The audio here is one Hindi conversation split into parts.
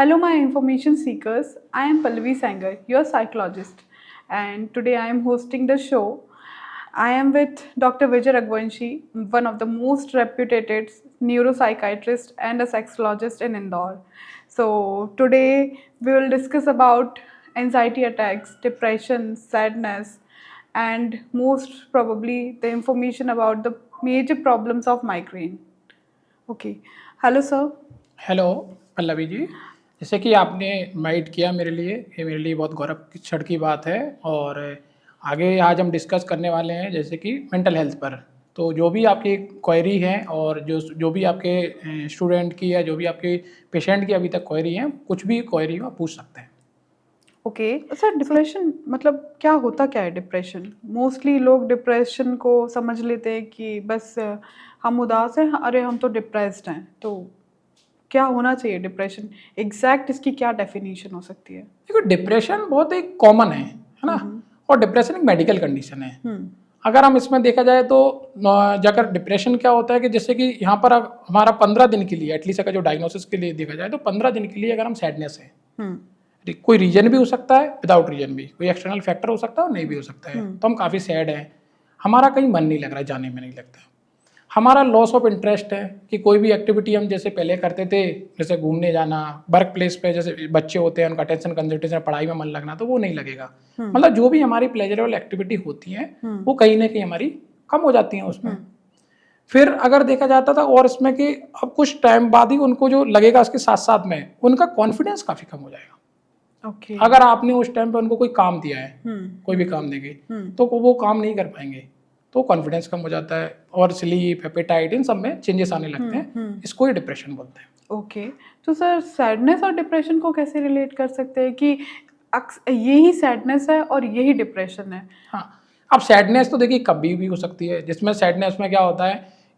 Hello, my information seekers. I am Pallavi Sanger, your psychologist, and today I am hosting the show. I am with Dr. Vijay Raghuvanshi, one of the most reputed neuropsychiatrists and a sexologist in Indore. So today we will discuss about anxiety attacks, depression, sadness, and most probably the information about the major problems of migraine. Okay. Hello, sir. Hello Pallavi ji. जैसे कि आपने इनवाइट किया मेरे लिए, ये मेरे लिए बहुत गौरव की क्षण की बात है। और आगे आज हम डिस्कस करने वाले हैं जैसे कि मेंटल हेल्थ पर। तो जो भी आपकी क्वेरी है और जो जो भी आपके स्टूडेंट की या जो भी आपके पेशेंट की अभी तक क्वेरी है, कुछ भी क्वेरी हो आप पूछ सकते हैं। ओके सर, डिप्रेशन मतलब क्या होता क्या है डिप्रेशन? मोस्टली लोग डिप्रेशन को समझ लेते हैं कि बस हम उदास हैं, अरे हम तो डिप्रेस्ड हैं। तो क्या होना चाहिए डिप्रेशन? एग्जैक्ट इसकी क्या डेफिनेशन हो सकती है? देखो, डिप्रेशन बहुत ही कॉमन है ना। और डिप्रेशन एक मेडिकल कंडीशन है। अगर हम इसमें देखा जाए तो अगर डिप्रेशन क्या होता है कि जैसे कि यहाँ पर हमारा 15 दिन के लिए एटलीस्ट अगर जो डायग्नोसिस के लिए देखा जाए तो 15 दिन के लिए अगर हम सैडनेस है, कोई रीजन भी हो सकता है, विदाउट रीजन भी कोई एक्सटर्नल फैक्टर हो सकता है और नहीं भी हो सकता है। तो हम काफ़ी सैड हैं, हमारा कहीं मन नहीं लग रहा है, जाने में नहीं लगता, हमारा लॉस ऑफ इंटरेस्ट है कि कोई भी एक्टिविटी हम जैसे पहले करते थे, जैसे घूमने जाना, वर्क प्लेस पे जैसे बच्चे होते हैं उनका अटेंशन कंसंट्रेशन पढ़ाई में मन लगना, तो वो नहीं लगेगा। मतलब जो भी हमारी प्लेजरेबल एक्टिविटी होती है वो कहीं ना कहीं हमारी कम हो जाती है उसमें। फिर अगर देखा जाता था और इसमें कि अब कुछ टाइम बाद ही उनको जो लगेगा उसके साथ साथ में उनका कॉन्फिडेंस काफ़ी कम हो जाएगा। अगर आपने उस टाइम पे उनको कोई काम दिया है, कोई भी काम देंगे तो वो काम नहीं कर पाएंगे, तो कॉन्फिडेंस कम हो जाता है और स्लीप, एपेटाइट, इन सब में चेंजेस आने लगते हैं। इसको ही डिप्रेशन बोलते हैं। ओके, तो सर सैडनेस और डिप्रेशन को कैसे रिलेट कर सकते हैं कि यही सैडनेस है और यही डिप्रेशन है? हाँ, अब सैडनेस तो देखिए कभी भी हो सकती है। जिसमें सैडनेस में क्या होता है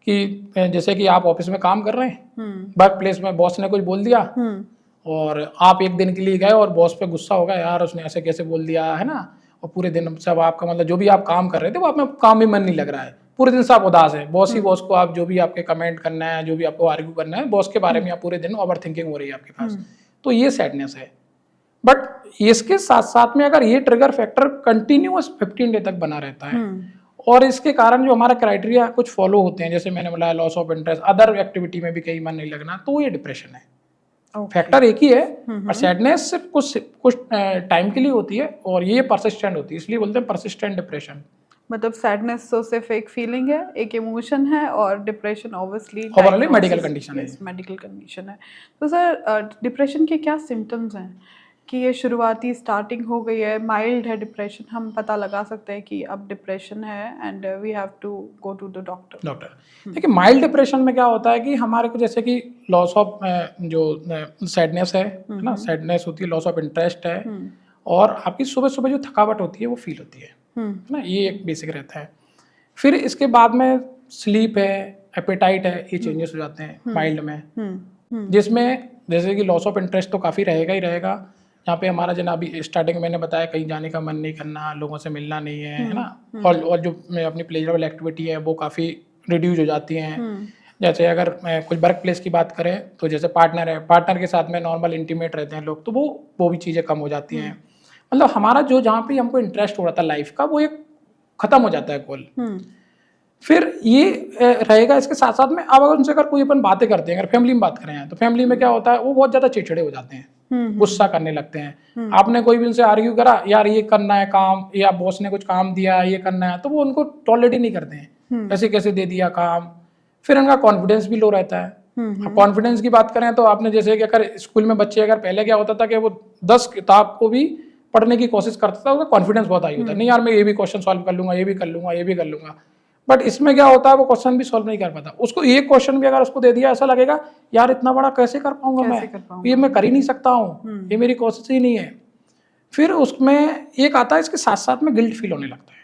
कि जैसे कि आप ऑफिस में काम कर रहे हैं, वर्क प्लेस में बॉस ने कुछ बोल दिया और आप एक दिन के लिए गए और बॉस पे गुस्सा होगा, यार उसने ऐसे कैसे बोल दिया है ना। और पूरे दिन सब आपका मतलब जो भी आप काम कर रहे थे वो आप में काम में मन नहीं लग रहा है, पूरे दिन से आप उदास है। बॉस ही बॉस को आप जो भी आपके कमेंट करना है, जो भी आपको आर्ग्यू करना है बॉस के बारे में, आप पूरे दिन ओवर थिंकिंग हो रही है आपके पास, तो ये सैडनेस है। बट इसके साथ साथ में अगर ये ट्रिगर फैक्टर कंटिन्यूअस 15 डे तक बना रहता है और इसके कारण जो हमारा क्राइटेरिया कुछ फॉलो होते हैं, जैसे मैंने बोला loss of interest, other activity में भी कहीं मन नहीं लगना, तो ये डिप्रेशन है। फैक्टर एक ही है, पर सैडनेस सिर्फ कुछ टाइम के लिए होती है और ये परसिस्टेंट होती है, इसलिए बोलते हैं परसिस्टेंट डिप्रेशन। मतलब सैडनेस तो सिर्फ एक फीलिंग है, एक इमोशन है, और डिप्रेशन ऑब्वियसली मेडिकल कंडीशन है। मेडिकल कंडीशन है। तो सर डिप्रेशन के क्या सिम्टम्स हैं कि ये शुरुआती स्टार्टिंग हो गई है, माइल्ड है डिप्रेशन, हम पता लगा सकते हैं कि अब डिप्रेशन है and we have to go to the doctor? देखिए, माइल्ड डिप्रेशन में क्या होता है कि हमारे को जैसे कि लॉस ऑफ जो सैडनेस है ना, सैडनेस होती है, लॉस ऑफ इंटरेस्ट है और आपकी सुबह सुबह जो थकावट होती है वो फील होती है ना, ये एक बेसिक रहता है। फिर इसके बाद में स्लीप है, एपेटाइट है, ये चेंजेस हो जाते हैं माइल्ड में। जिसमें जैसे कि लॉस ऑफ इंटरेस्ट तो काफ़ी रहेगा ही रहेगा, यहाँ पे हमारा जना अभी स्टार्टिंग में मैंने बताया कहीं जाने का मन नहीं करना, लोगों से मिलना नहीं है ना, और जो अपनी प्लेजरेबल एक्टिविटी है वो काफ़ी रिड्यूज हो जाती हैं। जैसे अगर कुछ वर्क प्लेस की बात करें तो जैसे पार्टनर है, पार्टनर के साथ में नॉर्मल इंटीमेट रहते हैं लोग, तो वो भी चीज़ें कम हो जाती हैं। मतलब हमारा जो जहाँ पे हमको इंटरेस्ट हो रहा था लाइफ का वो एक खत्म हो जाता है गोल। फिर ये रहेगा इसके साथ साथ में, अब अगर उनसे अगर कोई अपन बातें करते हैं, अगर फैमिली में बात करें तो फैमिली में क्या होता है, वो बहुत ज़्यादा चिड़चिड़े हो जाते हैं, गुस्सा करने लगते हैं। आपने कोई भी उनसे आर्ग्यू करा, यार ये करना है काम, या बॉस ने कुछ काम दिया ये करना है, तो वो उनको टॉलरेट ही नहीं करते हैं, कैसे कैसे दे दिया काम। फिर उनका कॉन्फिडेंस भी लो रहता है। कॉन्फिडेंस की बात करें तो आपने जैसे कि अगर स्कूल में बच्चे, अगर पहले क्या होता था कि वो 10 किताब को भी पढ़ने की कोशिश करता था, उसका कॉन्फिडेंस बहुत हाई होता है, नहीं यार मैं ये भी क्वेश्चन सॉल्व कर लूंगा, ये भी कर लूंगा, ये भी कर लूंगा। बट इसमें क्या होता है, वो क्वेश्चन भी सॉल्व नहीं कर पाता। उसको एक क्वेश्चन भी अगर उसको दे दिया, ऐसा लगेगा यार इतना बड़ा कैसे कर पाऊंगा मैं, ये मैं कर ही नहीं सकता हूँ, ये मेरी कोशिश ही नहीं है। फिर उसमें एक आता है, इसके साथ साथ में गिल्ट फील होने लगता है,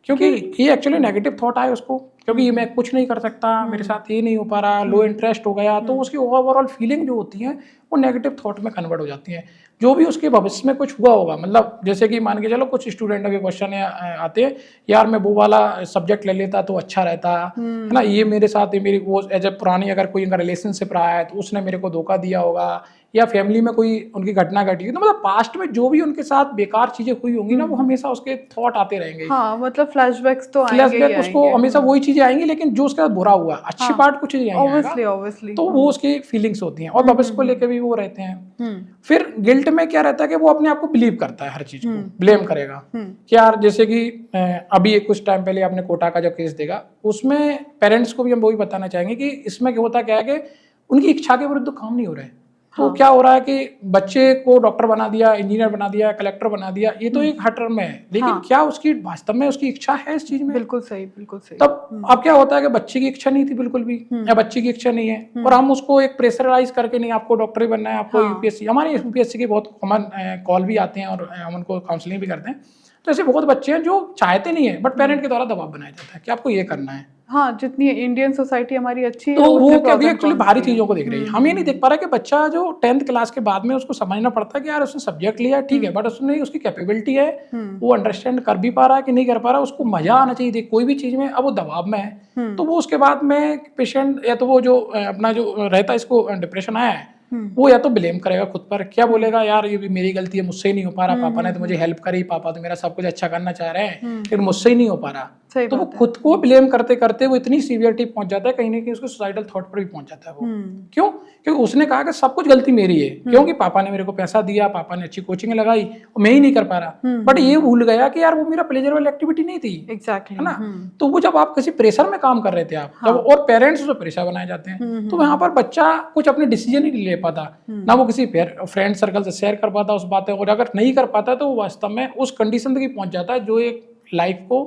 क्योंकि ये एक्चुअली नेगेटिव थॉट आए उसको, क्योंकि ये मैं कुछ नहीं कर सकता, मेरे साथ ये नहीं हो पा रहा, लो इंटरेस्ट हो गया, तो उसकी ओवरऑल फीलिंग जो होती है वो नेगेटिव थॉट में कन्वर्ट हो जाती हैं। जो भी उसके भविष्य में कुछ हुआ होगा, मतलब जैसे कि मान के चलो कुछ स्टूडेंटों के क्वेश्चन आते हैं, यार मैं वो वाला सब्जेक्ट ले लेता तो अच्छा रहता है ना, ये मेरे साथ ये मेरी वो एज ए पुरानी अगर कोई इनका रिलेशनशिप रहा है तो उसने मेरे को धोखा दिया होगा, या फैमिली में कोई उनकी घटना घटी, तो मतलब पास्ट में जो भी उनके साथ बेकार चीजें हुई होंगी ना, वो हमेशा उसके थॉट आते रहेंगे। हाँ, मतलब फ्लैशबैक्स तो आएंगे ही फ्लैशबैक उसको आएंगे। हमेशा वही चीजें आएंगी, लेकिन जो उसके साथ बुरा हुआ अच्छी हाँ, पार्ट कुछ चीजें नहीं ऑब्वियसली आएगा, ऑब्वियसली। तो वो उसकी फीलिंग्स होती हैं, और भविष्य को लेकर भी वो रहते हैं। हम्म फिर गिल्ट में क्या रहता है कि वो अपने आप को बिलीव करता है, हर चीज को ब्लेम करेगा कि यार जैसे कि अभी कुछ टाइम पहले आपने कोटा का जो केस देखा, उसमें पेरेंट्स को भी हम वही बताना चाहेंगे कि इसमें क्या होता क्या है कि उनकी इच्छा के विरुद्ध काम नहीं हो रहा है। तो क्या हो रहा है कि बच्चे को डॉक्टर बना दिया, इंजीनियर बना दिया, कलेक्टर बना दिया, ये तो एक हर टर्म में है, लेकिन क्या उसकी वास्तव में उसकी इच्छा है इस चीज में? बिल्कुल सही, बिल्कुल सही। तब अब क्या होता है कि बच्चे की इच्छा नहीं थी बिल्कुल भी, या बच्चे की इच्छा नहीं है, और हम उसको एक प्रेशराइज करके, नहीं आपको डॉक्टर ही बनना है, आपको यूपीएससी, हमारे यूपीएससी के बहुत कॉमन कॉल भी आते हैं और हम उनको काउंसलिंग भी करते हैं। तो ऐसे बहुत बच्चे हैं जो चाहते नहीं है, बट पेरेंट के द्वारा दबाव बनाया जाता है कि आपको ये करना है। हाँ, जितनी इंडियन सोसाइटी हमारी अच्छी है, तो वो उतने क्या pros and एक्चुअली cons भारी भी हैं। चीजों को देख रही है, हम ये नहीं देख पा रहा कि बच्चा जो 10th क्लास के बाद में उसको समझना पड़ता है कि यार उसने सब्जेक्ट लिया ठीक है, बट उसने उसकी कैपेबिलिटी है, वो अंडरस्टैंड कर भी पा रहा है कि नहीं कर पा रहा, उसको मजा आना चाहिए कोई भी चीज में। अब वो दबाव में है, तो वो उसके बाद में पेशेंट या तो वो जो अपना जो रहता है, इसको डिप्रेशन आया है, वो या तो ब्लेम करेगा खुद पर, क्या बोलेगा यार ये भी मेरी गलती है, मुझसे ही नहीं हो पा रहा, पापा ने तो मुझे हेल्प करी, पापा तो मेरा सब कुछ अच्छा करना चाह रहे हैं, लेकिन मुझसे ही नहीं हो पा रहा। तो वो खुद को ब्लेम करते करते वो इतनी सीवियरिटी पहुंच जाता है, कहीं ना कहीं उसको सुसाइडल थॉट पर भी पहुंच जाता है वो। क्यों? क्योंकि उसने कहा कि सब कुछ गलती मेरी है, क्योंकि पापा ने मेरे को पैसा दिया, पापा ने अच्छी कोचिंग लगाई, और मैं ही नहीं कर पा रहा। बट ये भूल गया कि यार वो मेरा प्लेजरेबल एक्टिविटी नहीं थी। एग्जैक्टली, है ना? तो वो जब आप किसी प्रेशर में काम कर रहे थे आप, जब और पेरेंट्स उसे प्रेशर बनाए जाते हैं, तो वहां पर बच्चा कुछ अपने डिसीजन ही नहीं ले पाता, ना वो किसी फ्रेंड सर्कल से शेयर कर पाता उस बातें, और अगर नहीं कर पाता तो वो वास्तव में उस कंडीशन तक पहुंच जाता है जो एक लाइफ को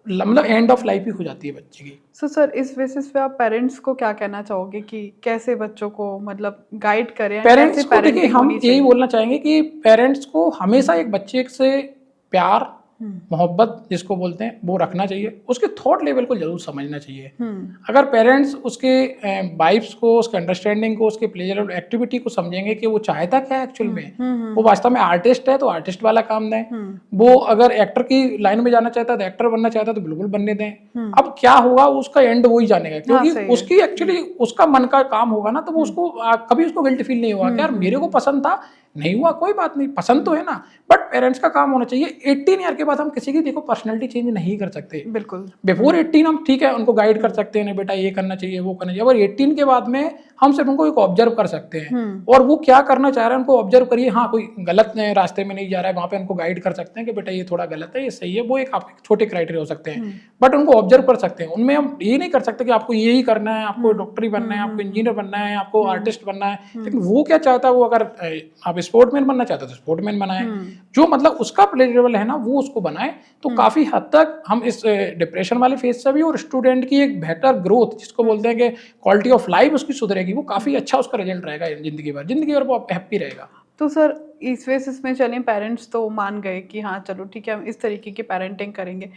मतलब एंड ऑफ लाइफ ही हो जाती है बच्चे की। सो सर, इस बेसिस पे आप पेरेंट्स को क्या कहना चाहोगे कि कैसे बच्चों को मतलब गाइड करें? पेरेंट्स को देखिए, हम यही बोलना चाहेंगे कि पेरेंट्स को हमेशा एक बच्चे से प्यार, मोहब्बत जिसको बोलते हैं, वो रखना चाहिए, उसके थॉट लेवल को जरूर समझना चाहिए। अगर पेरेंट्स उसके वाइब्स को, उसके अंडरस्टैंडिंग को, उसके प्लेजरेबल एक्टिविटी को समझेंगे कि वो चाहता क्या है एक्चुअल में, वो वास्तव में आर्टिस्ट है तो आर्टिस्ट वाला काम दें, वो अगर एक्टर की लाइन में जाना चाहता है तो एक्टर बनना चाहता है तो बिल्कुल बनने दें। अब क्या होगा उसका एंड वही जानेगा, क्योंकि उसकी एक्चुअली उसका मन का काम होगा ना, तो वो उसको कभी उसको गिल्ट फील नहीं होगा कि यार मेरे को पसंद था, नहीं हुआ कोई बात नहीं, पसंद तो है ना। बट पेरेंट्स का काम होना चाहिए, 18 ईयर के बाद हम किसी की देखो पर्सनैलिटी चेंज नहीं कर सकते। बिल्कुल बिफोर 18 हम ठीक है उनको गाइड कर सकते हैं, नहीं बेटा ये करना चाहिए, वो करना चाहिए, और 18 के बाद में हम सिर्फ उनको एक ऑब्जर्व कर सकते हैं, और वो क्या करना चाह रहे हैं उनको ऑब्जर्व करिए। हाँ, कोई गलत रास्ते में नहीं जा रहा है, वहां पे उनको गाइड कर सकते हैं कि बेटा ये थोड़ा गलत है, ये सही है, वो एक आप छोटे क्राइटेरिया हो सकते हैं, बट उनको ऑब्जर्व कर सकते हैं। उनमें हम ये नहीं कर सकते कि आपको यही करना है, आपको डॉक्टरी बनना है, आपको इंजीनियर बनना है, आपको आर्टिस्ट बनना है, लेकिन वो क्या चाहता है, वो अगर आप स्पोर्टमैन बनना चाहते हैं तो स्पोर्टमैन बनाए, जो मतलब उसका प्लेजरेबल है ना वो उसको बनाए। तो काफी हद तक हम इस डिप्रेशन वाले फेज से भी, और स्टूडेंट की एक बेहतर ग्रोथ जिसको बोलते हैं कि क्वालिटी ऑफ लाइफ उसकी सुधरेगी, वो काफी अच्छा उसका रिजल्ट रहेगा जिंदगी भर वो हैप्पी रहेगा। तो सर, इस बेसिस में चलें, पेरेंट्स तो मान गए कि हाँ चलो ठीक है हम इस तरीके की पेरेंटिंग करेंगे,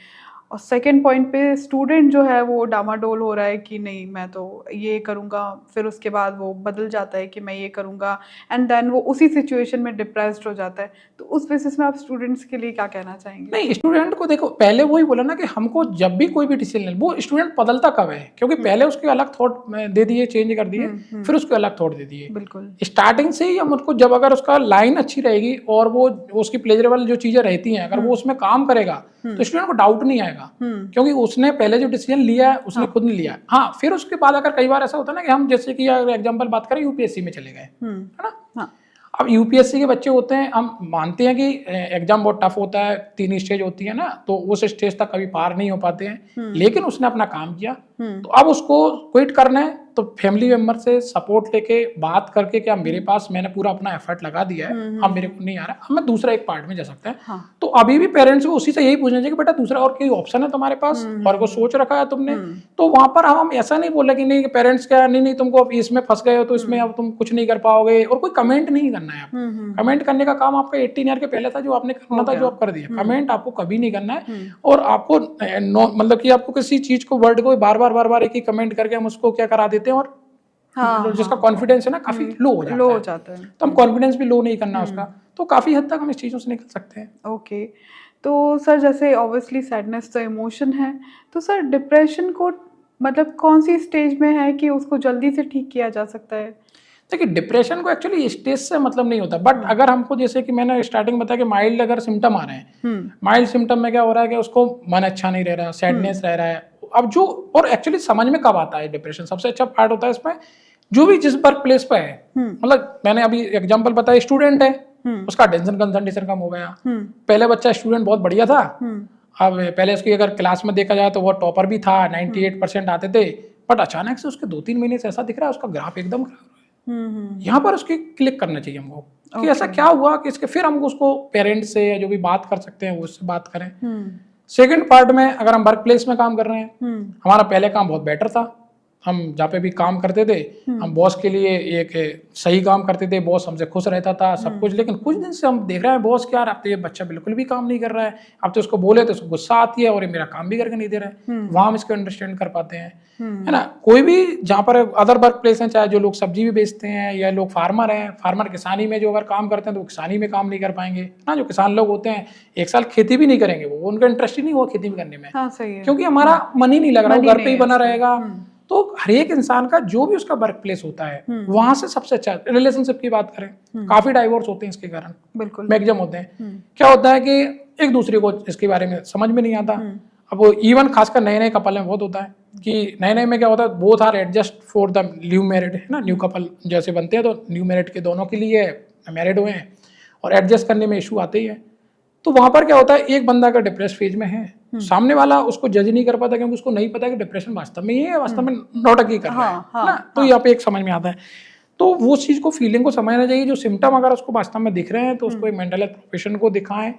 और सेकंड पॉइंट पे स्टूडेंट जो है वो डामाडोल हो रहा है कि नहीं मैं तो ये करूँगा, फिर उसके बाद वो बदल जाता है कि मैं ये करूँगा, एंड देन वो उसी सिचुएशन में डिप्रेस्ड हो जाता है। तो उस बेसिस में आप स्टूडेंट्स के लिए क्या कहना चाहेंगे? नहीं, स्टूडेंट को देखो, पहले वही बोला ना कि हमको जब भी कोई भी डिसीजन ले, वो स्टूडेंट बदलता कब है, क्योंकि पहले उसके अलग थॉट दे दिए, चेंज कर दिए, फिर उसके अलग थॉट दे दिए। बिल्कुल स्टार्टिंग से ही हम उसको, जब अगर उसका लाइन अच्छी रहेगी और वो उसकी प्लेजरेबल जो चीजें रहती हैं, अगर वो उसमें काम करेगा तो स्टूडेंट को डाउट नहीं आएगा, क्योंकि उसने पहले जो डिसीजन लिया है उसने खुद नहीं लिया। हाँ, फिर उसके बाद अगर कई बार ऐसा होता है ना कि हम जैसे कि अगर एग्जांपल बात करें, यूपीएससी में चले गए, है ना। हाँ। अब यूपीएससी के बच्चे होते हैं, हम मानते हैं कि एग्जाम बहुत टफ होता है, 3 स्टेज होती है ना, तो उस स्टेज तक कभी पार नहीं हो पाते हैं, लेकिन उसने अपना काम किया, तो अब उसको क्विट करना है तो फैमिली मेंबर से सपोर्ट लेके बात करके, क्या मेरे पास मैंने पूरा अपना एफर्ट लगा दिया है, अब मेरे को नहीं आ रहा, अब मैं दूसरा एक पार्ट में जा सकता है। हाँ। तो अभी भी पेरेंट्स को उसी से यही पूछना चाहिए कि बेटा दूसरा और कोई ऑप्शन है तुम्हारे पास, और को सोच रखा है तुमने, तो वहां पर हम ऐसा नहीं बोले कि नहीं पेरेंट्स क्या, नहीं तुमको अब इसमें फंस गए हो तो इसमें अब तुम कुछ नहीं कर पाओगे, और कोई कमेंट नहीं करना है। आप कमेंट करने का काम आपका 18 ईयर के पहले था, जो आपने करना था जो आप कर दिया। कमेंट आपको कभी नहीं करना है, और आपको मतलब कि आपको किसी चीज को, वर्ड को बार बार एक ही कमेंट करके हम उसको क्या करा देते हैं, और हाँ, जिसका कॉन्फिडेंस है ना काफी लो हो जाता लो है, हो जाता है। तो हम कॉन्फिडेंस भी लो नहीं करना उसका, तो काफी हद तक हम इस चीजों से निकल सकते हैं। ओके, तो सर जैसे ऑब्वियसली सैडनेस तो इमोशन है, तो सर डिप्रेशन को मतलब कौन सी स्टेज में है कि उसको जल्दी से ठीक किया जा सकता है? देखिए डिप्रेशन को एक्चुअली स्टेज से मतलब नहीं होता, बट अगर हमको जैसे कि मैंने स्टार्टिंग बताया कि माइल्ड अगर सिम्टम आ रहे हैं, माइल्ड सिम्टम में क्या हो रहा है कि उसको मन अच्छा नहीं रह रहा, सैडनेस रह रहा है। अब जो और एक्चुअली समझ में कब आता है डिप्रेशन, सबसे अच्छा पार्ट होता है इसमें जो भी जिस वर्क प्लेस पे है, मतलब मैंने अभी एग्जांपल बताया, स्टूडेंट है उसका टेंशन कंसंट्रेशन कम हो गया। पहले बच्चा स्टूडेंट बहुत बढ़िया था, अब पहले उसकी अगर क्लास में देखा जाए तो वो टॉपर भी था, 98% आते थे, बट अचानक से उसके 2-3 महीने से ऐसा दिख रहा है उसका ग्राफ एकदम खराब है। यहाँ पर उसकी क्लिक करना चाहिए हमको कि ऐसा क्या हुआ कि इसके, फिर हमको उसको पेरेंट्स से या जो भी बात कर सकते हैं वो उससे बात करें। सेकंड पार्ट में अगर हम वर्क प्लेस में काम कर रहे हैं, हमारा पहले काम बहुत बेटर था, हम जहाँ पे भी काम करते थे हम बॉस के लिए एक सही काम करते थे, बॉस हमसे खुश रहता था सब कुछ, लेकिन कुछ दिन से हम देख रहे हैं बॉस क्या, अब तो ये बच्चा बिल्कुल भी काम नहीं कर रहा है, अब तो उसको बोले तो उसको गुस्सा आती है और ये मेरा काम भी करके नहीं दे रहा है। वहाँ हम इसको अंडरस्टैंड कर पाते हैं, है ना। कोई भी जहाँ पर अदर वर्क प्लेस हैं, चाहे जो लोग सब्जी भी बेचते हैं या लोग फार्मर हैं, फार्मर किसानी में जो अगर काम करते हैं तो किसानी में काम नहीं कर पाएंगे ना। जो किसान लोग होते हैं 1 साल खेती भी नहीं करेंगे, वो उनका इंटरेस्ट ही नहीं हुआ खेती में करने में, हाँ, सही है। क्योंकि हमारा मन ही नहीं लग रहा, वो मन ही घर पे नहीं ही है बना इसमें। रहेगा। तो हर एक इंसान का जो भी उसका वर्क प्लेस होता है वहां से सबसे अच्छा, रिलेशनशिप की बात करें, काफी डाइवोर्स होते हैं इसके कारण, बिल्कुल। मैक्सिमम होते हैं। क्या होता है कि एक दूसरे को इसके बारे में समझ में नहीं आता। अब वो इवन खासकर नए नए कपल में बहुत होता है कि नए नए में क्या होता है, both are adjust for the new married, है ना, न्यू कपल जैसे बनते हैं तो न्यू मैरिड के दोनों के लिए मैरिड हुए हैं और एडजस्ट करने में इशू आते ही है। तो वहां पर क्या होता है, एक बंदा अगर डिप्रेस फेज में है, सामने वाला उसको जज नहीं कर पाता क्योंकि उसको नहीं पता कि डिप्रेशन वास्तव में ये है, वास्तव में नौटंकी कर रहा है ना। तो यहाँ पे एक समझ में आता है, तो वो चीज को, फीलिंग को समझना चाहिए। जो सिम्टम अगर उसको वास्तव में दिख रहे हैं तो उसको एक मेंटल हेल्थ प्रोफेशन को दिखाएं,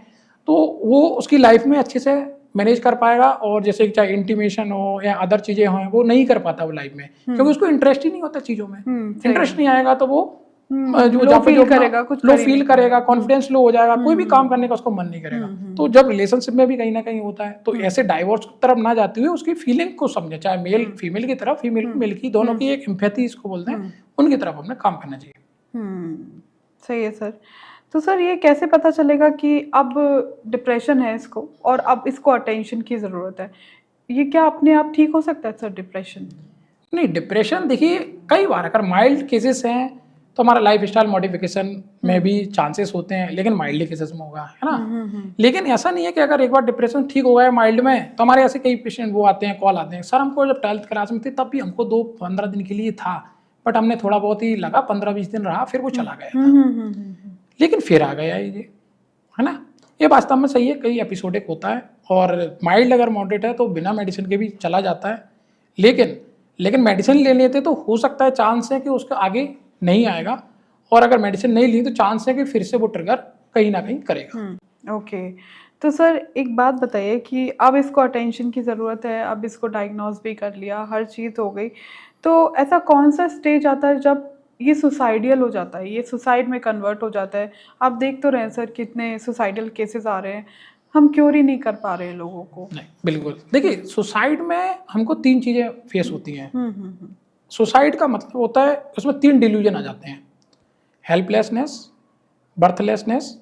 तो वो उसकी लाइफ में अच्छे से मैनेज कर पाएगा। और जैसे चाहे इंटीमेशन हो या अदर चीजें हो, वो नहीं कर पाता वो लाइफ में, क्योंकि उसको इंटरेस्ट ही नहीं होता चीजों में। इंटरेस्ट नहीं आएगा तो वो लो फील करेगा, कुछ लो फील करेगा, कॉन्फिडेंस लो हो जाएगा, कोई भी काम करने का उसको मन नहीं करेगा। तो जब रिलेशनशिप में भी कहीं ना कहीं होता है तो ऐसे डाइवोर्स की तरफ ना जाते हुए उसकी फीलिंग को समझे, चाहे मेल फीमेल की तरफ, फीमेल मेल की, दोनों की एक एम्पैथी इसको बोलते हैं, उनकी तरफ हमने काम करना चाहिए। सही है सर। तो सर ये कैसे पता चलेगा कि अब डिप्रेशन है इसको और अब इसको अटेंशन की ज़रूरत है? ये क्या अपने आप ठीक हो सकता है सर डिप्रेशन? नहीं, डिप्रेशन देखिए कई बार अगर माइल्ड केसेस हैं तो हमारा लाइफ स्टाइल मॉडिफिकेशन में भी चांसेस होते हैं, लेकिन माइल्डली केसेस में होगा, है ना। लेकिन ऐसा नहीं है कि अगर एक बार डिप्रेशन ठीक हो गया माइल्ड में, तो हमारे ऐसे कई पेशेंट वो आते हैं, कॉल आते हैं, सर हमको जब 12th क्लास में थे तब भी हमको 2-15 दिन के लिए था, बट हमने थोड़ा बहुत ही लगा, 15-20 दिन रहा, फिर वो चला गया था, लेकिन फिर आ गया ये, है ना। ये वास्तव में सही है, कई एपिसोडिक होता है, और माइल्ड अगर मॉडरेट है तो बिना मेडिसिन के भी चला जाता है, लेकिन मेडिसिन ले लेते तो हो सकता है, चांस है कि उसका आगे नहीं आएगा, और अगर मेडिसिन नहीं ली तो चांस है कि फिर से वो ट्रिगर कहीं ना कहीं करेगा। ओके, तो सर एक बात बताइए कि अब इसको अटेंशन की ज़रूरत है, अब इसको डायग्नोज भी कर लिया, हर चीज़ हो गई, तो ऐसा कौन सा स्टेज आता है जब ये सुसाइडियल हो जाता है, ये सुसाइड में कन्वर्ट हो जाता है? आप देख तो रहे हैं सर कितने सुसाइडल केसेस आ रहे हैं, हम क्योर ही नहीं कर पा रहे हैं लोगों को। नहीं, बिल्कुल देखिए, सुसाइड में हमको 3 चीज़ें फेस होती हैं। सुसाइड का मतलब होता है उसमें 3 डिल्यूजन आ जाते हैं, हेल्पलेसनेस, बर्थलेसनेस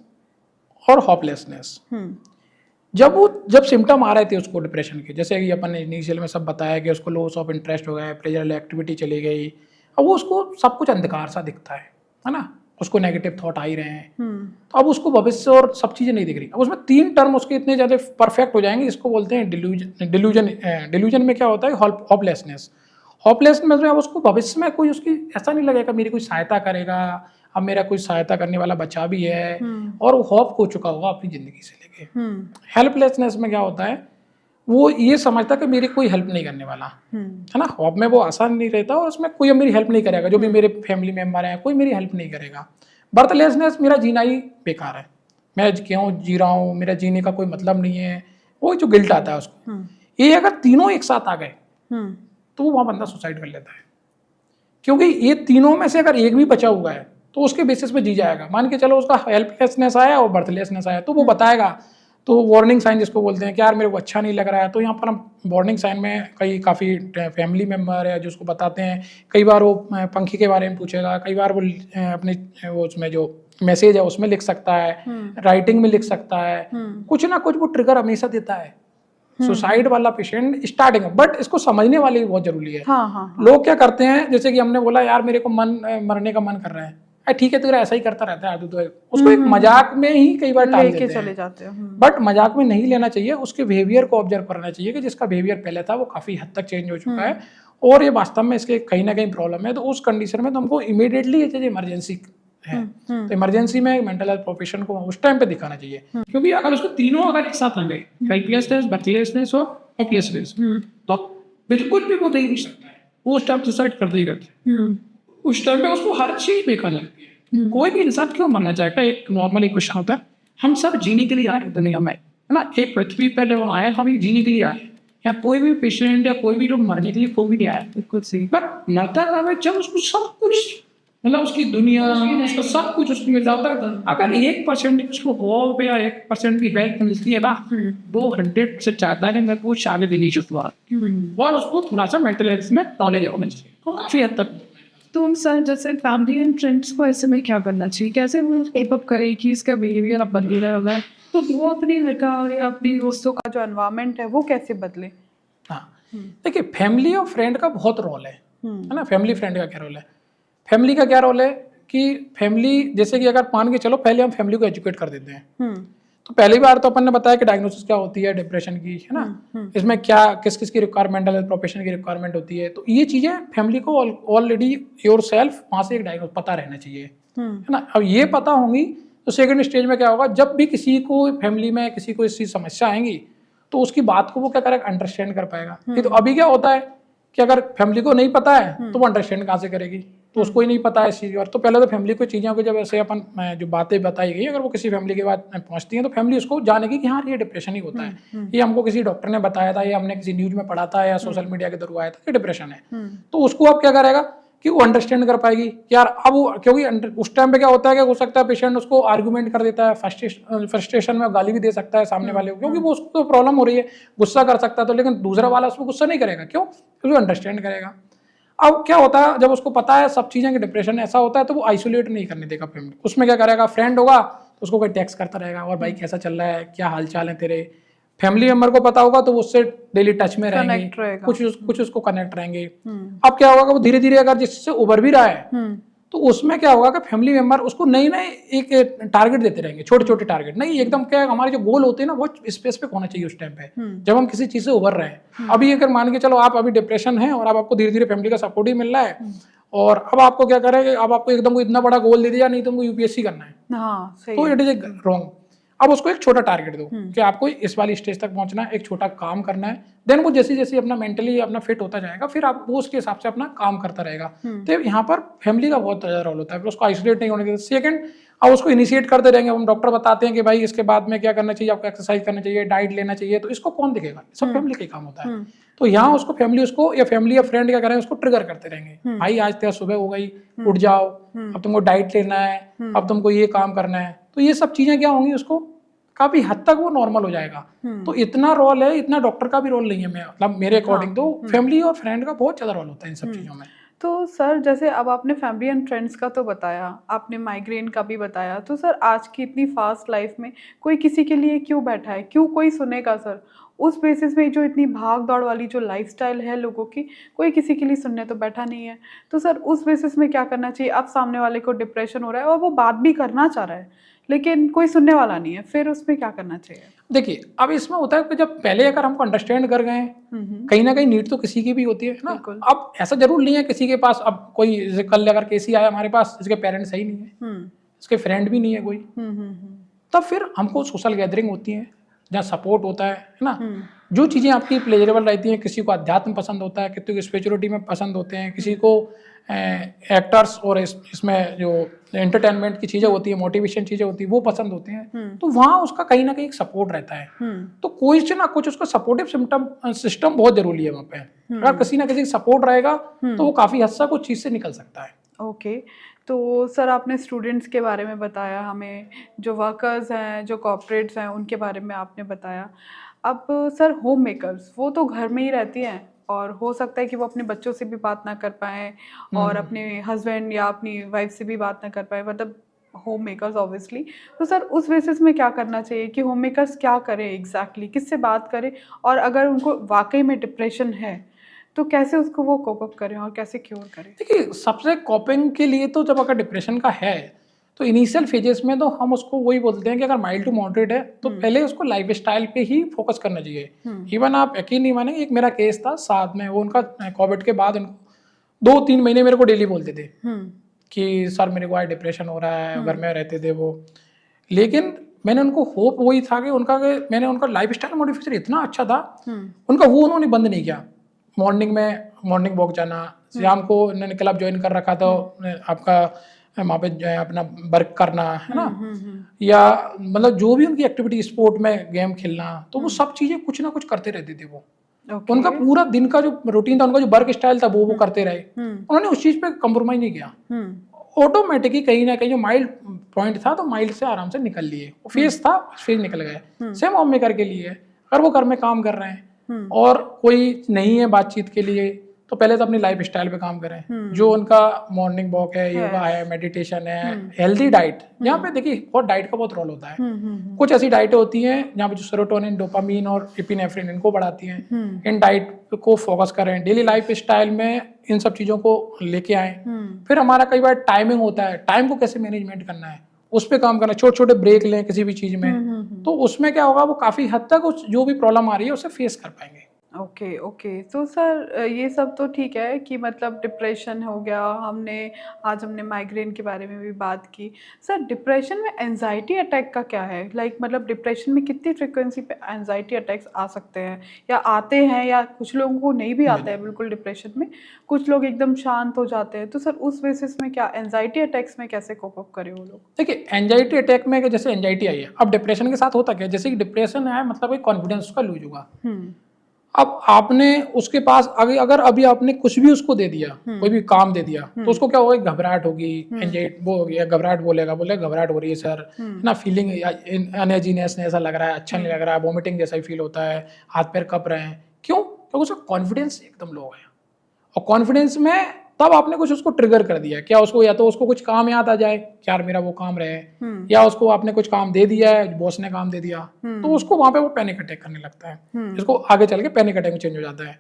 और होपलेसनेस। जब सिम्टम आ रहे थे उसको डिप्रेशन के, जैसे कि अपन ने इनिशियल में सब बताया कि उसको लॉस ऑफ इंटरेस्ट हो गया, प्लेजरल एक्टिविटी चली गई, अब वो उसको सब कुछ अंधकार सा दिखता है ना, उसको नेगेटिव थॉट आ ही रहे हैं, तो अब उसको भविष्य और सब चीज़ें नहीं दिख रही। अब उसमें 3 टर्म उसके इतने ज़्यादा परफेक्ट हो जाएंगे, इसको बोलते हैं डिल्यूजन में क्या होता है, होपलेसनेस में अब उसको भविष्य में कोई उसकी ऐसा नहीं लगेगा मेरी कोई सहायता करेगा, अब मेरा कोई सहायता करने वाला बच्चा भी है, और वो होप खो चुका होगा अपनी ज़िंदगी से लेके। हेल्पलेसनेस में क्या होता है, वो ये समझता कि मेरी कोई हेल्प नहीं करने वाला, है ना। होप में वो आसान नहीं रहता और उसमें कोई मेरी हेल्प नहीं करेगा, जो भी मेरे फैमिली मेम्बर हैं कोई मेरी हेल्प नहीं करेगा। बर्थलेसनेस, मेरा जीना ही बेकार है, मैं क्यों जी रहा हूँ, मेरा जीने का कोई मतलब नहीं है, वो जो गिल्ट आता है उसको। ये अगर तीनों एक साथ आ गए तो वहाँ बंदा सुसाइड कर लेता है, क्योंकि ये तीनों में से अगर एक भी बचा हुआ है तो उसके बेसिस पे जी जाएगा। मान के चलो उसका हेल्पलेसनेस आया और बर्थलेसनेस आया, तो वो बताएगा तो वार्निंग साइन जिसको बोलते हैं कि यार मेरे को अच्छा नहीं लग रहा है, तो यहाँ पर हम वार्निंग साइन में काफ़ी फैमिली मेम्बर है जो उसको बताते हैं। कई बार वो पंखी के बारे में पूछेगा, कई बार वो अपने वो उसमें जो मैसेज है उसमें लिख सकता है, राइटिंग में लिख सकता है, कुछ ना कुछ वो ट्रिगर हमेशा देता है। सुसाइड वाला पेशेंट स्टार्टिंग में, बट इसको समझने वाले भी बहुत जरूरी है। हाँ। लोग क्या करते हैं, जैसे कि हमने बोला यार मेरे को मरने का मन कर रहा है, ठीक है तेरा ऐसा ही करता रहता है आदत, तो उसको एक मजाक में ही कई बार टाल देते चले हैं। जाते हैं। बट मजाक में नहीं लेना चाहिए, उसके बिहेवियर को ऑब्जर्व करना चाहिए कि जिसका बिहेवियर पहले था वो काफी हद तक चेंज हो चुका है और ये वास्तव में इसके कहीं ना कहीं प्रॉब्लम है। तो उस कंडीशन में तो हमको इमीडिएटली इमरजेंसी है, तो इमरजेंसी में मेंटल हेल्थ प्रोफेशन को उस टाइम पे दिखाना चाहिए। क्योंकि अगर उसको तीनों अगर एक साथ आ गए, हेल्पलेसनेस, ब्रेथलेसनेस और हेल्पलेसनेस, तो बिल्कुल भी वो दे नहीं सकता है, वो उस टाइम सुसाइड कर देगा। उस टाइम पे उसको हर चीज बेकार लगती है। कोई भी इंसान क्यों मरना चाहेगा? एक नॉर्मल एक क्वेश्चन होता है, हम सब जीने के लिए आए हैं दुनिया में, है ना? एक पृथ्वी पर जो आए हम जीने के लिए आए, या कोई भी पेशेंट या कोई भी लोग मरने के लिए कोई भी नहीं आया। बिल्कुल सही। बट मरता है जब उसको सब कुछ, मतलब उसकी दुनिया, उसका सब कुछ उसको मिल जाता है। अगर 1% उसको हो या 1% की हेल्प मिलती है ना, वो 100 से चाहता है मैं वो शामिल भी नहीं चुका और उसको थोड़ा सा मेंटल हेल्थ में नॉलेज होना चाहिए, तो काफी हद तक। तो सर जैसे फैमिली एंड फ्रेंड्स को ऐसे में क्या करना चाहिए, कैसे वो टेप अप करे कि इसका बिहेवियर अब बदल रहा होगा, तो वो अपने घर का या अपने दोस्तों का जो एनवायरनमेंट है वो कैसे बदले? हाँ, देखिए फैमिली और फ्रेंड का बहुत रोल है ना? फैमिली फ्रेंड का क्या रोल है? फैमिली का क्या रोल है कि फैमिली, जैसे कि अगर मान के चलो पहले हम फैमिली को एजुकेट कर देते हैं, तो पहली बार तो अपन ने बताया कि डायग्नोसिस क्या होती है डिप्रेशन की, है ना? इसमें क्या किस किस की रिक्वायरमेंट है, प्रोफेशन की रिक्वायरमेंट होती है, तो ये चीजें फैमिली को ऑलरेडी योर सेल्फ वहां से एक डायग्नोस पता रहना चाहिए, है ना? अब ये पता होंगी तो सेकंड स्टेज में क्या होगा, जब भी किसी को फैमिली में किसी को इसकी समस्या आएंगी तो उसकी बात को वो क्या करेगा, अंडरस्टैंड कर पाएगा। नहीं तो अभी क्या होता है कि अगर फैमिली को नहीं पता है तो वो अंडरस्टैंड कहाँ से करेगी, तो उसको ही नहीं पता है इस चीज़। और तो पहले तो फैमिली को चीज़ों को जब ऐसे अपन जो बातें बताई गई, अगर वो किसी फैमिली के बाद पहुंचती हैं तो फैमिली उसको जानेगी कि हाँ ये डिप्रेशन ही होता है, ये हमको किसी डॉक्टर ने बताया था, ये हमने किसी न्यूज में पढ़ा था या सोशल मीडिया के थ्रू आया था, ये डिप्रेशन है। तो उसको अब क्या करेगा कि वो अंडरस्टैंड कर पाएगी कि यार अब वो, क्योंकि उस टाइम पे क्या होता है कि हो सकता है पेशेंट उसको आर्गुमेंट कर देता है, फ्रस्ट्रेशन में गाली भी दे सकता है सामने वाले को, क्योंकि वो उसको तो प्रॉब्लम हो रही है, गुस्सा कर सकता है, तो लेकिन दूसरा वाला उसको गुस्सा नहीं करेगा, क्यों? क्योंकि वो अंडरस्टैंड करेगा। अब क्या होता है, जब उसको पता है सब चीजें कि डिप्रेशन ऐसा होता है, तो वो आइसोलेट नहीं करने देगा फैमिली। उसमें क्या करेगा, फ्रेंड होगा तो उसको कोई टेक्स्ट करता रहेगा, और भाई कैसा चल रहा है, क्या हाल चाल है तेरे। फैमिली मेंबर को पता होगा तो वो उससे डेली टच में रहेंगे, कुछ उसको कनेक्ट रहेंगे। अब क्या होगा, वो धीरे धीरे अगर जिससे उभर भी रहा है तो उसमें क्या होगा कि फैमिली मेंबर उसको नई नई एक टारगेट देते रहेंगे, छोटे छोटे टारगेट नहीं, एकदम क्या हमारे जो गोल होते हैं ना वो स्पेसिफिक होना चाहिए उस टाइम पे जब हम किसी चीज से उभर रहे हैं। अभी अगर मान के चलो आप अभी डिप्रेशन है और अब आपको धीरे धीरे फैमिली का सपोर्ट ही मिल रहा है, और अब आपको क्या करेंगे, अब आपको एकदम को इतना बड़ा गोल दे दिया, नहीं तुमको यूपीएससी करना है, तो इट इज रॉन्ग। अब उसको एक छोटा टारगेट दो कि आपको इस वाली स्टेज तक पहुंचना है, एक छोटा काम करना है, देन वो जैसे जैसे अपना मेंटली अपना फिट होता जाएगा, फिर आप वो उसके हिसाब से अपना काम करता रहेगा। तो यहाँ पर फैमिली का बहुत ज़्यादा रोल होता है, फिर उसको आइसोलेट नहीं होने देते। सेकंड, अब उसको इनिशिएट करते रहेंगे, हम डॉक्टर बताते हैं कि भाई इसके बाद में क्या करना चाहिए, आपको एक्सरसाइज करना चाहिए, डाइट लेना चाहिए, तो इसको कौन दिखेगा, सब फैमिली का ही काम होता है। तो यहाँ उसको फैमिली उसको या फैमिली या फ्रेंड क्या करें, उसको ट्रिगर करते रहेंगे, भाई आज तेरा सुबह हो गई, उठ जाओ, अब तुमको डाइट लेना है, अब तुमको ये काम करना है, तो ये सब चीजें क्या होंगी, उसको काफी हद तक वो नॉर्मल हो जाएगा। तो इतना रोल है, इतना डॉक्टर का भी रोल नहीं है, मतलब मेरे अकॉर्डिंग तो फैमिली और फ्रेंड का बहुत ज्यादा रोल होता है इन सब चीजों में। तो सर जैसे अब आपने फैमिली एंड फ्रेंड्स का तो बताया, आपने माइग्रेन का भी बताया, तो सर आज की इतनी फास्ट लाइफ में कोई किसी के लिए क्यों बैठा है, क्यों कोई सुनेगा सर? उस बेसिस में जो इतनी भाग दौड़ वाली जो लाइफस्टाइल है लोगों की, कोई किसी के लिए सुनने तो बैठा नहीं है। तो सर उस बेसिस में क्या करना चाहिए? अब सामने वाले को डिप्रेशन हो रहा है और वो बात भी करना चाह रहा है लेकिन कोई सुनने वाला नहीं है, फिर उसमें क्या करना चाहिए? देखिए अब इसमें होता है कि जब पहले अगर हमको अंडरस्टैंड कर गए, कहीं ना कहीं नीड तो किसी की भी होती है ना। अब ऐसा जरूर नहीं है किसी के पास, अब कोई कल अगर केसी आया हमारे पास, इसके पेरेंट्स सही नहीं है, इसके फ्रेंड भी नहीं है कोई, तब फिर हमको सोशल गैदरिंग होती है जहाँ सपोर्ट होता है ना। जो चीज़ें आपकी प्लेजरेबल रहती हैं, किसी को अध्यात्म पसंद होता है, किसी को स्पिरिचुअलिटी में पसंद होते हैं, किसी को एक्टर्स और इसमें जो एंटरटेनमेंट की चीज़ें होती है, मोटिवेशन चीज़ें होती है, वो पसंद होते हैं, तो वहाँ उसका कहीं ना कहीं एक सपोर्ट रहता है। तो कुछ ना कुछ उसका सपोर्टिव सिस्टम बहुत जरूरी है वहाँ पे। अगर किसी ना किसी सपोर्ट रहेगा तो वो काफ़ी हद तक उस चीज़ से निकल सकता है। ओके, तो सर आपने स्टूडेंट्स के बारे में बताया हमें, जो वर्कर्स हैं, जो कॉर्पोरेट्स हैं, उनके बारे में आपने बताया। अब सर होम मेकर्स वो तो घर में ही रहती हैं और हो सकता है कि वो अपने बच्चों से भी बात ना कर पाएँ और अपने हस्बैंड या अपनी वाइफ से भी बात ना कर पाएँ, मतलब होम मेकर्स ऑब्वियसली। तो सर उस बेसिस में क्या करना चाहिए कि होम मेकर्स क्या करें एग्जैक्टली, किससे बात करें, और अगर उनको वाकई में डिप्रेशन है तो कैसे उसको वो कोप अप करें और कैसे क्योर करें? देखिए, सबसे कॉपिंग के लिए तो जब अगर डिप्रेशन का है तो इनिशियल फेजेस में तो हम उसको वही बोलते हैं कि अगर माइल्ड टू मॉडरेट है तो पहले उसको लाइफ स्टाइल पे ही फोकस करना चाहिए। इवन आप यकीन नहीं मानेंगे, एक मेरा केस था साथ में, वो उनका कोविड के बाद उनको 2-3 महीने मेरे को डेली बोलते थे कि सर मेरे को आज डिप्रेशन हो रहा है, घर में रहते थे वो। लेकिन मैंने उनको होप वही था कि मैंने उनका लाइफ स्टाइल मॉडिफिकेशन इतना अच्छा था, उनका वो उन्होंने बंद नहीं किया। मॉर्निंग वॉक जाना, शाम को उन्होंने क्लब ज्वाइन कर रखा था आपका, वहाँ पे जो है अपना वर्क करना है ना, या मतलब जो भी उनकी एक्टिविटी, स्पोर्ट में गेम खेलना, तो वो सब चीजें कुछ ना कुछ करते रहते थे वो। उनका पूरा दिन का जो रूटीन था, उनका जो वर्क स्टाइल था वो करते रहे। उन्होंने उस चीज पे कम्प्रोमाइज नहीं किया। ऑटोमेटिकली कहीं ना कहीं जो माइल्ड पॉइंट था तो माइल्ड से आराम से निकल लिए, फेज था फेज निकल गए। सेम होम मेकर के लिए, अगर वो घर में काम कर रहे हैं और कोई नहीं है बातचीत के लिए, तो पहले तो अपनी लाइफ स्टाइल पे काम करें। जो उनका मॉर्निंग वॉक है, योगा है, मेडिटेशन है, हेल्दी डाइट। यहाँ पे देखिए बहुत डाइट का बहुत रोल होता है। कुछ ऐसी डाइटें होती हैं जहाँ पे जो सेरोटोनिन, डोपामीन और एपिनेफ्रिन इनको बढ़ाती हैं। इन डाइट को फोकस करें, डेली लाइफ स्टाइल में इन सब चीजों को लेके आए। फिर हमारा कई बार टाइमिंग होता है, टाइम को कैसे मैनेजमेंट करना है उस पर काम करना, छोटे छोटे ब्रेक लें किसी भी चीज में। तो उसमें क्या होगा, वो काफी हद तक जो भी प्रॉब्लम आ रही है उसे फेस कर पाएंगे। Okay okay. तो सर ये सब तो ठीक है कि मतलब डिप्रेशन हो गया, आज हमने माइग्रेन के बारे में भी बात की। सर डिप्रेशन में एंजाइटी अटैक का क्या है? मतलब डिप्रेशन में कितनी फ्रिक्वेंसी पे एंजाइटी अटैक्स आ सकते हैं या आते हैं, या कुछ लोगों को नहीं भी आता है बिल्कुल डिप्रेशन में, कुछ लोग एकदम शांत हो जाते हैं। तो सर उस बेसिस में क्या एंजाइटी अटैक्स में कैसे कोप अप करें वो लोग? देखिए, एंजाइटी अटैक में जैसे एंजाइटी आई है, अब डिप्रेशन के साथ होता क्या है, जैसे कि डिप्रेशन है मतलब एक कॉन्फिडेंस उसका लूज होगा। अब आपने उसके पास अगर अभी आपने कुछ भी उसको दे दिया, कोई भी काम दे दिया, तो उसको क्या होगा, घबराहट होगी, एंजाइटी वो होगी, घबराहट बोलेगा घबराहट हो रही है सर, ना फीलिंग अनएजीनेस ऐसा लग रहा है, अच्छा नहीं लग रहा है, वोमिटिंग जैसा ही फील होता है, हाथ पैर कप रहे हैं। क्यों? क्योंकि उसका कॉन्फिडेंस एकदम लो है। और कॉन्फिडेंस में तब आपने कुछ उसको ट्रिगर कर दिया, क्या उसको, या तो उसको कुछ काम याद आ जाए कि यार मेरा वो काम रहे, या उसको आपने कुछ काम दे दिया है, बॉस ने काम दे दिया, तो उसको वहां पे वो पैनिक अटैक करने लगता है, जिसको आगे चल के पैनिक अटैक में चेंज हो जाता है।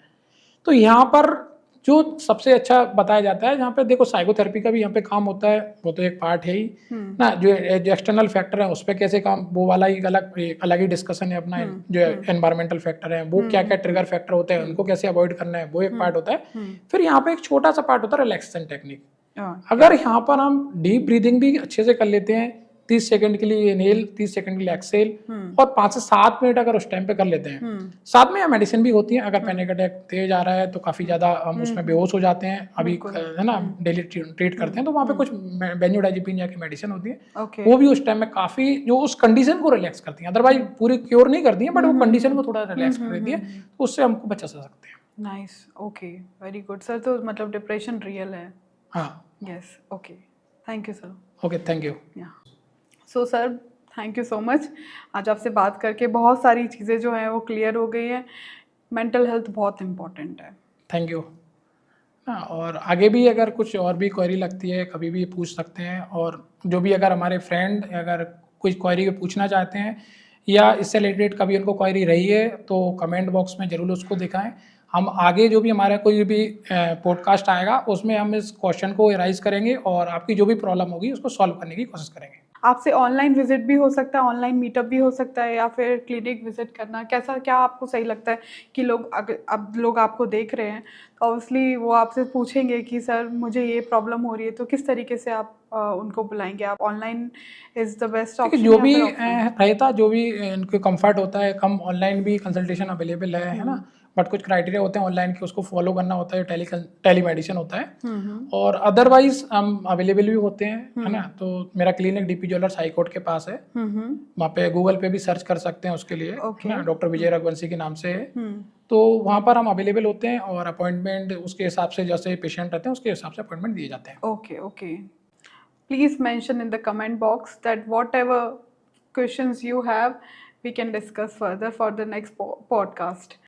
तो यहाँ पर जो सबसे अच्छा बताया जाता है, यहाँ पे देखो साइकोथेरेपी का भी यहाँ पे काम होता है, वो तो एक पार्ट है ही ना। जो एक्सटर्नल फैक्टर है उस पर कैसे काम, वो वाला ही अलग ही डिस्कशन है अपना। जो एनवायरमेंटल फैक्टर है वो क्या क्या ट्रिगर फैक्टर होते हैं, उनको कैसे अवॉइड करना है, वो एक पार्ट होता है। फिर यहाँ पे एक छोटा सा पार्ट होता है रिलैक्सेशन टेक्निक। अगर यहाँ पर हम डीप ब्रीदिंग भी अच्छे से कर लेते हैं, 30 सेकंड के लिए इनहेल, 30 सेकंड के लिए एक्सेल, और 5 से 7 मिनट अगर उस टाइम पे कर लेते हैं, साथ में या मेडिसिन भी होती है। अगर पैनिक अटैक तेज आ रहा है तो काफी ज्यादा हम उसमें बेहोश हो जाते हैं, अभी है ना डेली ट्रीट करते हैं, तो वहाँ पे कुछ बेंजोडाइजेपिन की मेडिसिन होती है, वो भी उस टाइम में काफी जो उस कंडीशन को रिलैक्स करती है। अदरवाइज पूरी क्योर नहीं करती है, बट वो कंडीशन को थोड़ा रिलैक्स कर देती है, तो उससे हमको बचा सकते हैं। Nice, okay, very good sir. तो मतलब डिप्रेशन रियल है? हाँ, yes, okay, thank you sir. Okay, thank you. So sir thank you so much. आज आपसे बात करके बहुत सारी चीज़ें जो हैं वो क्लियर हो गई हैं। मेंटल हेल्थ बहुत इम्पॉर्टेंट है। Thank you. हाँ, और आगे भी अगर कुछ और भी क्वेरी लगती है कभी भी पूछ सकते हैं, और जो भी अगर हमारे फ्रेंड अगर कोई क्वेरी पूछना चाहते हैं या इससे रिलेटेड कभी उनको क्वेरी रही है तो कमेंट बॉक्स में ज़रूर उसको दिखाएं। हम आगे जो भी हमारा कोई भी पॉडकास्ट आएगा उसमें हम इस क्वेश्चन को राइज करेंगे और आपकी जो भी प्रॉब्लम होगी उसको सॉल्व करने की कोशिश करेंगे। आपसे ऑनलाइन विजिट भी हो सकता है, ऑनलाइन मीटअप भी हो सकता है, या फिर क्लिनिक विजिट करना, कैसा क्या आपको सही लगता है कि अब लोग आपको देख रहे हैं तो ऑब्वियसली वो आपसे पूछेंगे कि सर मुझे ये प्रॉब्लम हो रही है, तो किस तरीके से आप उनको बुलाएंगे? आप online is the best option? जो भी रहता, जो भी इनको कंफर्ट होता है, हम ऑनलाइन भी कंसल्टेशन अवेलेबल है ना, बट कुछ क्राइटेरिया होते हैं ऑनलाइन के, उसको फॉलो करना होता है, टेली मेडिसिन होता है, और अदरवाइज हम अवेलेबल भी होते हैं, है ना। तो मेरा clinic DP jewellers high court के पास है, वहाँ पे गूगल पे भी सर्च कर सकते हैं उसके लिए, ना, डॉक्टर विजय रघुवंशी के नाम से है। तो वहाँ पर हम अवेलेबल होते हैं और अपॉइंटमेंट उसके हिसाब से, जैसे पेशेंट रहते हैं उसके हिसाब से अपॉइंटमेंट दिए जाते हैं। Okay okay, please mention in the comment box that whatever questions you have, we can discuss further for the next podcast.